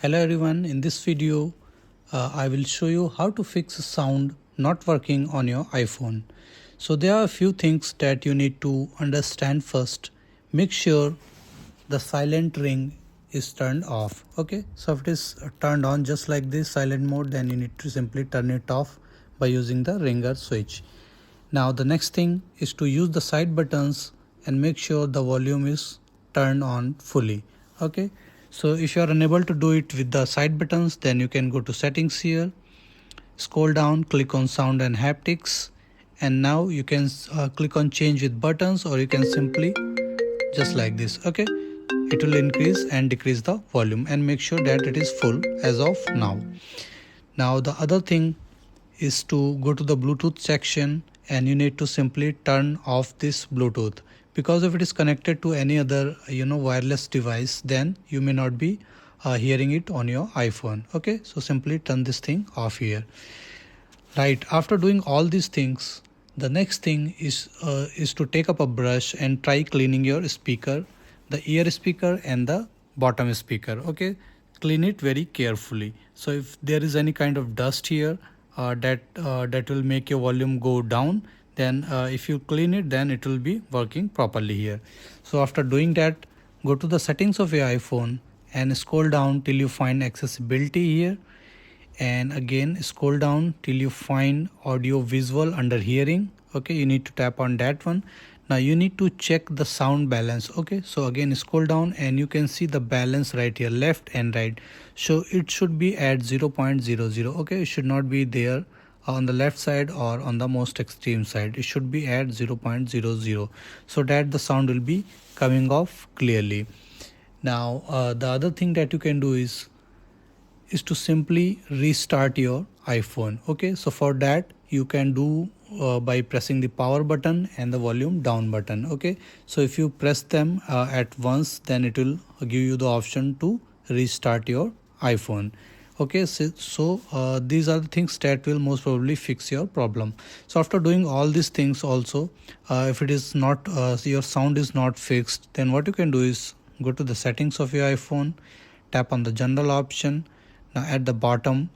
Hello everyone, in this video I will show you how to fix a sound not working on your iPhone. So there are a few things that you need to understand first. Make sure the silent ring is turned off. Okay, so if it is turned on just like this silent mode, then you need to simply turn it off by using the ringer switch. Now the next thing is to use the side buttons and make sure the volume is turned on fully. Okay, so if you are unable to do it with the side buttons, then you can go to settings here, scroll down, click on sound and haptics, and now you can click on change with buttons, or you can simply just like this. Okay, it will increase and decrease the volume and make sure that it is full as of now. Now the other thing is to go to the Bluetooth section, and you need to simply turn off this Bluetooth, because if it is connected to any other wireless device, then you may not be hearing it on your iPhone. Okay, so simply turn this thing off here. Right, after doing all these things, the next thing is to take up a brush and try cleaning your speaker, the ear speaker and the bottom speaker. Okay, clean it very carefully. So if there is any kind of dust here that will make your volume go down, then if you clean it, then it will be working properly here. So after doing that, go to the settings of your iPhone and scroll down till you find accessibility here, and again scroll down till you find audio visual under hearing. Okay, you need to tap on that one. Now you need to check the sound balance. Okay, so again scroll down and you can see the balance right here, left and right. So it should be at 0.00. okay, it should not be there on the left side or on the most extreme side. It should be at 0.00, so that the sound will be coming off clearly. Now the other thing that you can do is to simply restart your iPhone. Okay, so for that you can do by pressing the power button and the volume down button. Okay, so if you press them at once, then it will give you the option to restart your iPhone. Okay, so these are the things that will most probably fix your problem. So after doing all these things also, if it is not your sound is not fixed, then what you can do is go to the settings of your iPhone, tap on the general option. Now at the bottom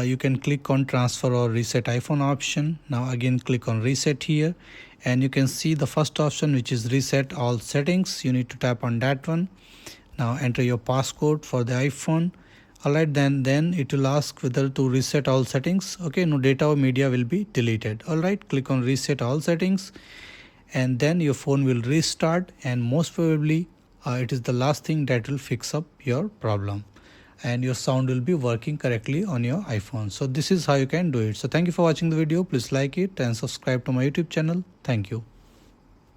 you can click on transfer or reset iPhone option. Now again click on reset here, and you can see the first option, which is reset all settings. You need to tap on that one. Now enter your passcode for the iPhone. Alright, then it will ask whether to reset all settings. Okay, no data or media will be deleted. Alright, click on reset all settings, and then your phone will restart, and most probably it is the last thing that will fix up your problem, and your sound will be working correctly on your iPhone. So this is how you can do it. So thank you for watching the video. Please like it and subscribe to my YouTube channel. Thank you.